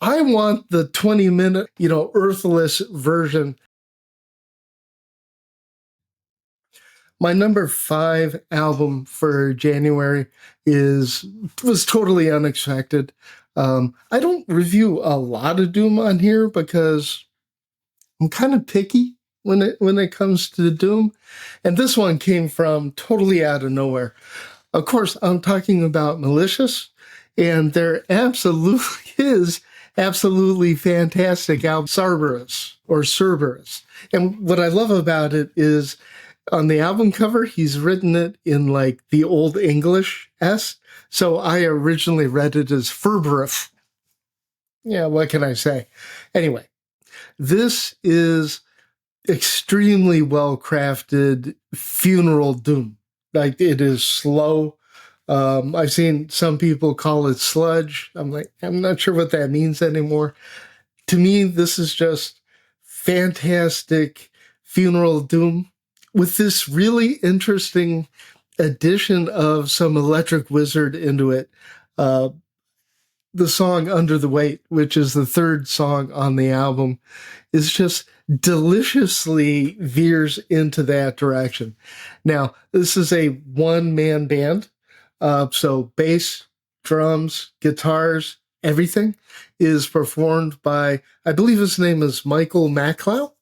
I want the 20-minute, Earthless version. My number 5 album for January was totally unexpected. I don't review a lot of Doom on here because I'm kind of picky when it comes to Doom, and this one came from totally out of nowhere. Of course, I'm talking about Malicious, and there absolutely is absolutely fantastic album, Cerberus. And what I love about it is on the album cover, he's written it in like the Old English S. So I originally read it as Cerberus. Yeah, what can I say? Anyway, this is extremely well-crafted funeral doom. Like, it is slow. I've seen some people call it sludge. I'm not sure what that means anymore. To me, this is just fantastic funeral doom with this really interesting addition of some Electric Wizard into it. The song Under the Weight, which is the 3rd song on the album, is just deliciously veers into that direction. Now, this is a one-man band, so bass, drums, guitars, everything is performed by, I believe his name is Michael Maclow.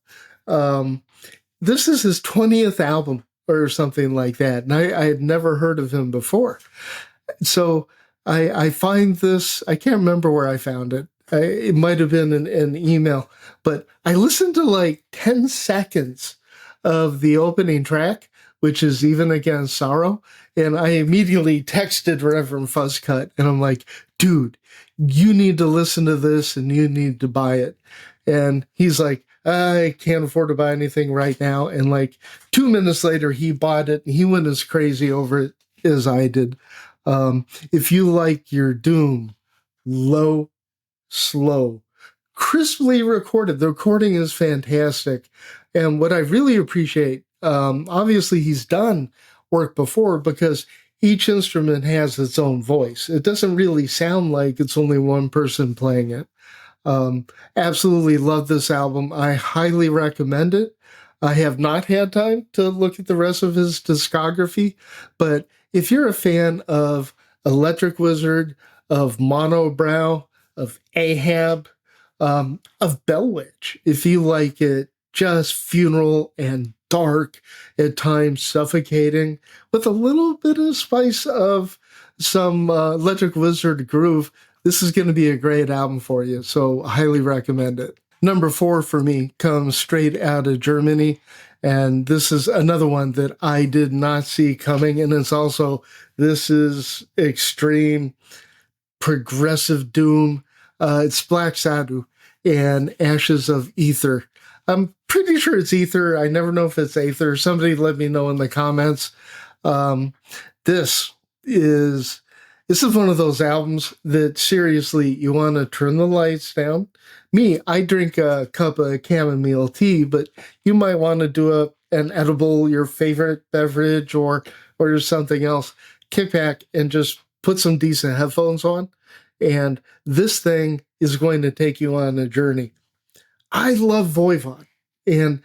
This is his 20th album or something like that, and I had never heard of him before. So I find this, I can't remember where I found it. It might have been an email, but I listened to like 10 seconds of the opening track, which is Even Against Sorrow, and I immediately texted Reverend Fuzzcut, and I'm like, dude, you need to listen to this and you need to buy it. And he's like, I can't afford to buy anything right now. And like 2 minutes later, he bought it and he went as crazy over it as I did. If you like your Doom, low, slow, crisply recorded, the recording is fantastic. And what I really appreciate, obviously he's done work before because each instrument has its own voice. It doesn't really sound like it's only one person playing it. Absolutely love this album. I highly recommend it. I have not had time to look at the rest of his discography, but if you're a fan of Electric Wizard, of Monobrow, of Ahab, of Bell Witch, if you like it just funeral and dark, at times suffocating, with a little bit of spice of some Electric Wizard groove, this is going to be a great album for you, so I highly recommend it. Number 4 for me comes straight out of Germany, and this is another one that I did not see coming, and this is extreme progressive doom. It's Black Sadu and Ashes of Ether. I'm pretty sure it's Ether. I never know if it's Aether. Somebody let me know in the comments. This is one of those albums that seriously, you want to turn the lights down. Me, I drink a cup of chamomile tea, but you might want to do an edible, your favorite beverage, or something else. Kick back and just put some decent headphones on, and this thing is going to take you on a journey. I love Voivod, and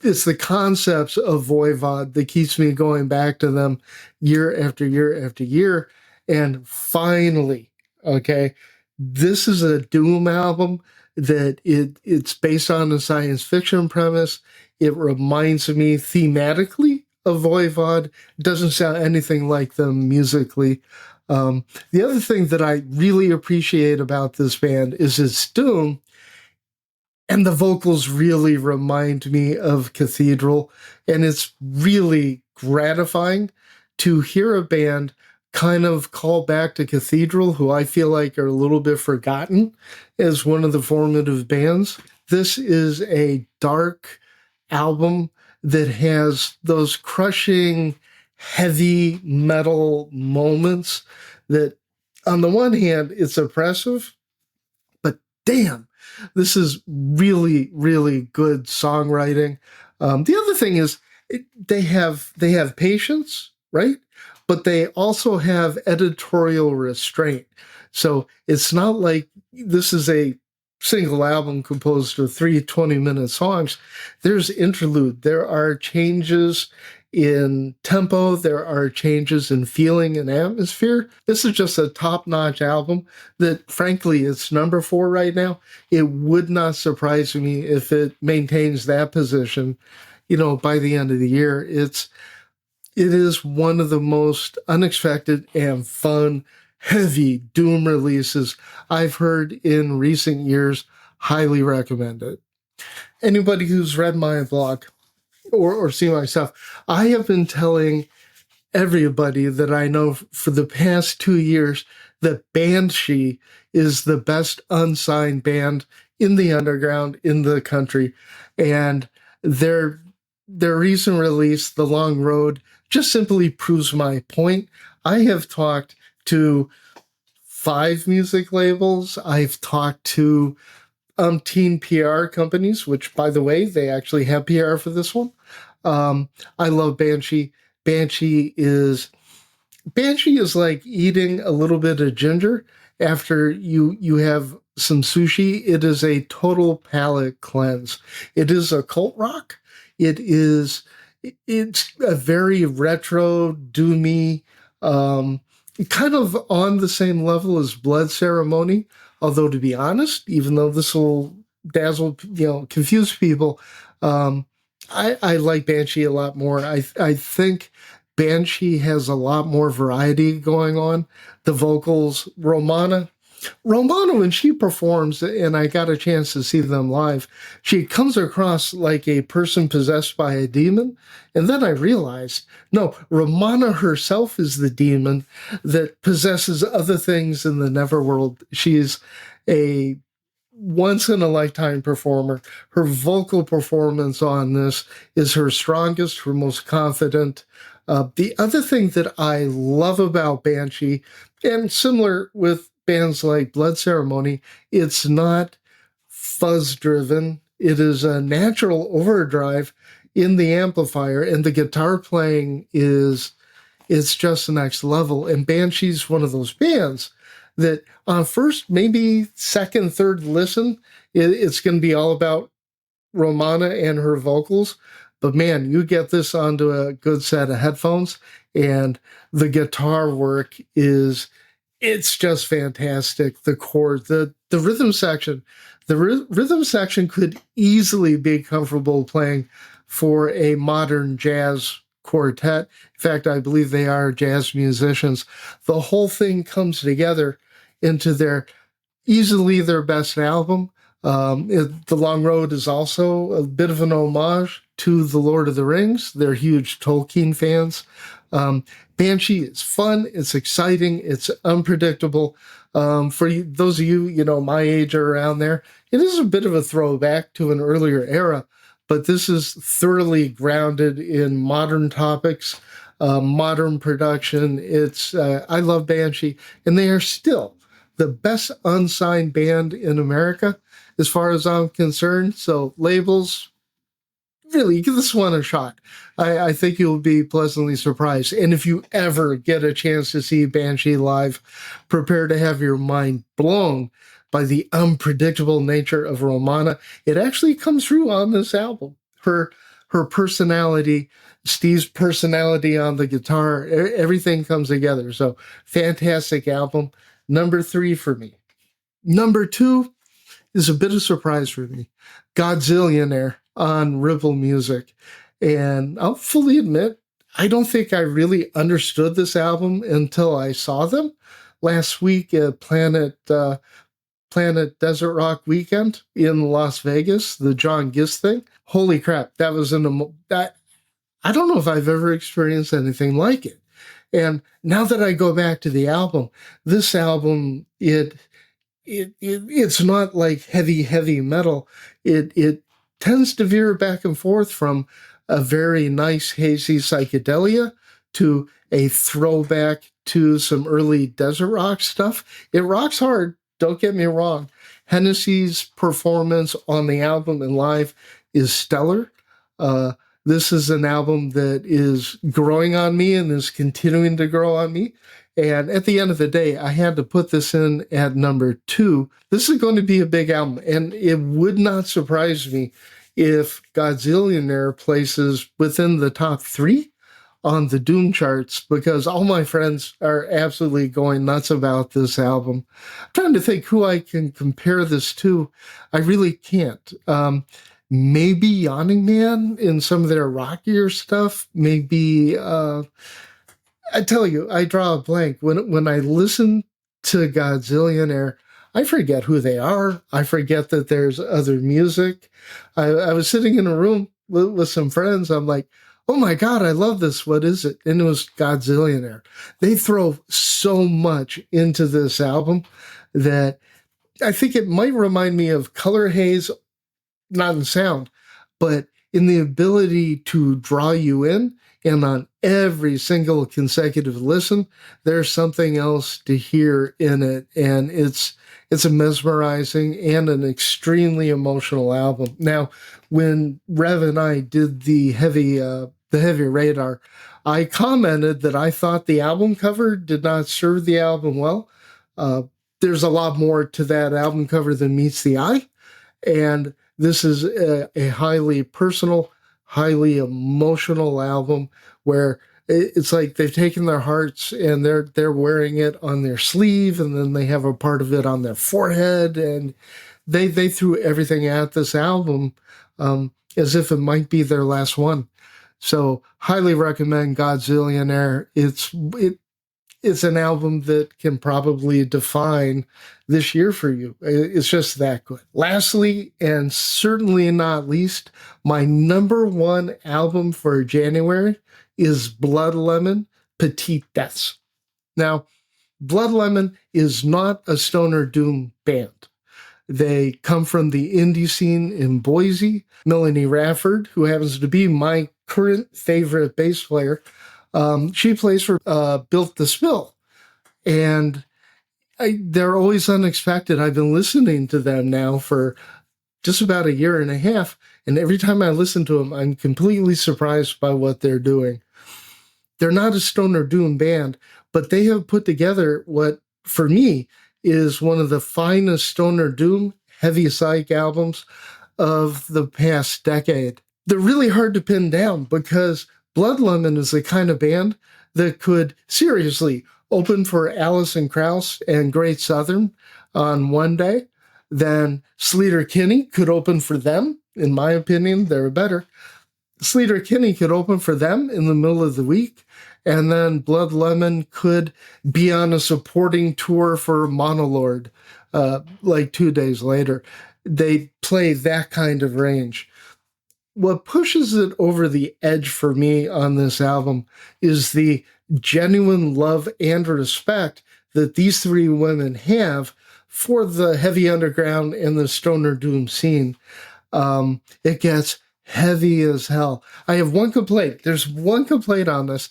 it's the concepts of Voivod that keeps me going back to them year after year after year. And finally, okay, this is a Doom album that it's based on a science fiction premise. It reminds me thematically of Voivod. It doesn't sound anything like them musically. The other thing that I really appreciate about this band is its Doom, and the vocals really remind me of Cathedral, and it's really gratifying to hear a band kind of call back to Cathedral, who I feel like are a little bit forgotten as one of the formative bands. This is a dark album that has those crushing, heavy metal moments that, on the one hand, it's oppressive, but damn, this is really, really good songwriting. The other thing is they have patience, right? But they also have editorial restraint. So it's not like this is a single album composed of 3 20-minute songs, there's interlude. There are changes in tempo. There are changes in feeling and atmosphere. This is just a top-notch album that, frankly, it's number 4 right now. It would not surprise me if it maintains that position, by the end of the year. It is one of the most unexpected and fun, heavy Doom releases I've heard in recent years. Highly recommend it. Anybody who's read my blog or seen my stuff, I have been telling everybody that I know for the past 2 years that Banshee is the best unsigned band in the underground in the country. And their recent release, The Long Road, just simply proves my point. I have talked to 5 music labels. I've talked to teen PR companies, which, by the way, they actually have PR for this one. I love Banshee. Banshee is like eating a little bit of ginger after you have some sushi. It is a total palate cleanse. It is a cult rock. It's a very retro, doomy, kind of on the same level as Blood Ceremony. Although, to be honest, even though this will confuse people, I like Banshee a lot more. I think Banshee has a lot more variety going on. The vocals, Romana, when she performs, and I got a chance to see them live, she comes across like a person possessed by a demon. And then I realized, no, Romana herself is the demon that possesses other things in the Neverworld. She's a once-in-a-lifetime performer. Her vocal performance on this is her strongest, her most confident. The other thing that I love about Banshee, and similar with bands like Blood Ceremony, it's not fuzz-driven. It is a natural overdrive in the amplifier, and the guitar playing it's just the next level. And Banshee's one of those bands that on first, maybe second, third listen, it's going to be all about Romana and her vocals. But man, you get this onto a good set of headphones, and the guitar work it's just fantastic. The chords, the rhythm section, rhythm section could easily be comfortable playing for a modern jazz quartet. In fact, I believe they are jazz musicians. The whole thing comes together into easily their best album. The Long Road is also a bit of an homage to The Lord of the Rings. They're huge Tolkien fans. Banshee is fun. It's exciting. It's unpredictable. For those of you, my age or around there, it is a bit of a throwback to an earlier era, but this is thoroughly grounded in modern topics, modern production. I love Banshee, and they are still the best unsigned band in America, as far as I'm concerned. So labels, really, give this one a shot. I think you'll be pleasantly surprised. And if you ever get a chance to see Banshee live, prepare to have your mind blown by the unpredictable nature of Romana. It actually comes through on this album. Her personality, Steve's personality on the guitar, everything comes together. So fantastic album. Number 3 for me. Number 2 is a bit of a surprise for me. Godzillionaire on Ripple Music. And I'll fully admit, I don't think I really understood this album until I saw them last week at Planet Desert Rock Weekend in Las Vegas, the John Gist thing. Holy crap, that was I don't know if I've ever experienced anything like it. And now that I go back to the album, this album, it's not like heavy metal. It tends to veer back and forth from a very nice hazy psychedelia to a throwback to some early desert rock stuff. It rocks hard, don't get me wrong. Hennessy's performance on the album and live is stellar. This is an album that is growing on me and is continuing to grow on me. And at the end of the day, I had to put this in at number 2. This is going to be a big album, and it would not surprise me if Godzillionaire places within the top 3 on the Doom charts, because all my friends are absolutely going nuts about this album. I'm trying to think who I can compare this to. I really can't. Maybe Yawning Man in some of their rockier stuff. Maybe, I tell you, I draw a blank. When I listen to Godzillionaire, I forget who they are. I forget that there's other music. I was sitting in a room with some friends. I'm like, oh my God, I love this. What is it? And it was Godzillionaire. They throw so much into this album that I think it might remind me of Color Haze, not in sound, but in the ability to draw you in. And on every single consecutive listen, there's something else to hear in it. And it's a mesmerizing and an extremely emotional album. Now, when Rev and I did the heavy radar, I commented that I thought the album cover did not serve the album well. There's a lot more to that album cover than meets the eye. And this is a highly personal, highly emotional album where it's like they've taken their hearts and they're wearing it on their sleeve, and then they have a part of it on their forehead, and they threw everything at this album as if it might be their last one. So highly recommend Godzillionaire. It's an album that can probably define this year for you. It's just that good. Lastly, and certainly not least, my number 1 album for January is Blood Lemon, Petite. Now, Blood Lemon is not a stoner doom band. They come from the indie scene in Boise. Melanie Rafford, who happens to be my current favorite bass player, she plays for Built the Spill. And they're always unexpected. I've been listening to them now for just about a year and a half. And every time I listen to them, I'm completely surprised by what they're doing. They're not a stoner doom band, but they have put together what, for me, is one of the finest stoner doom heavy psych albums of the past decade. They're really hard to pin down because Blood Lemon is the kind of band that could seriously open for Alison Krauss and Great Southern on one day. Then Sleater Kinney could open for them. In my opinion, they're better. Sleater Kinney could open for them in the middle of the week. And then Blood Lemon could be on a supporting tour for Monolord like 2 days later. They play that kind of range. What pushes it over the edge for me on this album is the genuine love and respect that these 3 women have for the heavy underground and the stoner doom scene. It gets heavy as hell. I have one complaint. There's one complaint on this,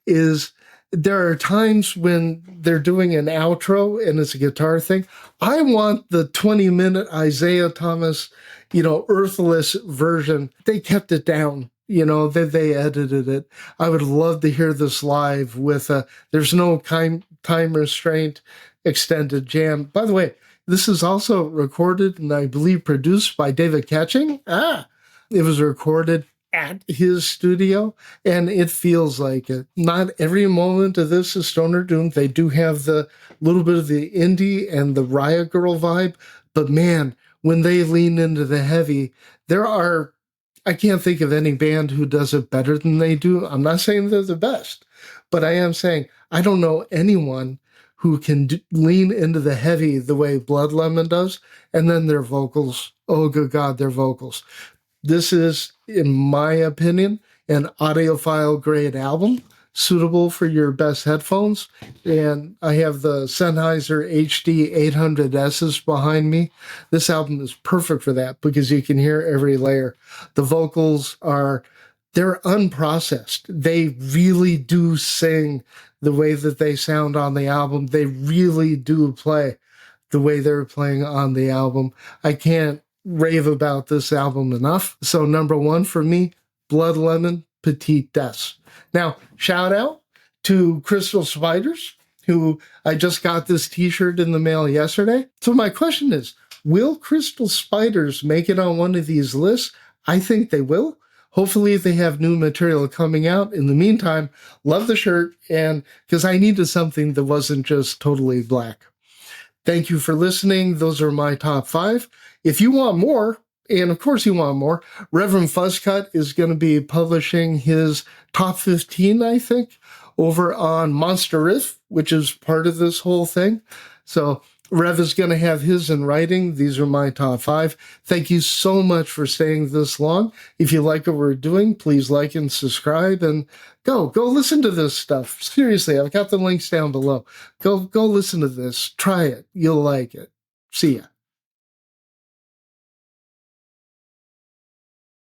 is there are times when they're doing an outro and it's a guitar thing. I want the 20-minute Isaiah Thomas, Earthless version. They kept it down. They edited it. I would love to hear this live with there's no time restraint extended jam. By the way, this is also recorded and I believe produced by David Ketching. It was recorded at his studio, and it feels like it. Not every moment of this is stoner doom. They do have the little bit of the indie and the Riot Girl vibe, but man, when they lean into the heavy, I can't think of any band who does it better than they do. I'm not saying they're the best, but I am saying I don't know anyone who can lean into the heavy the way Blood Lemon does, and then their vocals. Oh, good God, their vocals. This is, in my opinion, an audiophile grade album, suitable for your best headphones. And I have the Sennheiser HD 800Ss behind me. This album is perfect for that because you can hear every layer. The vocals they're unprocessed. They really do sing the way that they sound on the album. They really do play the way they're playing on the album. I can't rave about this album enough. So number 1 for me, Blood Lemon, Petite. Now, shout out to Crystal Spiders, who I just got this t-shirt in the mail yesterday. So my question is, will Crystal Spiders make it on one of these lists? I think they will. Hopefully they have new material coming out. In the meantime, love the shirt, and because I needed something that wasn't just totally black. Thank you for listening. Those are my top 5. If you want more, and of course you want more, Reverend Fuzzcut is going to be publishing his top 15, I think, over on Monster Riff, which is part of this whole thing. So Rev is going to have his in writing. These are my top 5. Thank you so much for staying this long. If you like what we're doing, please like and subscribe, and go listen to this stuff. Seriously, I've got the links down below. Go listen to this. Try it. You'll like it. See ya.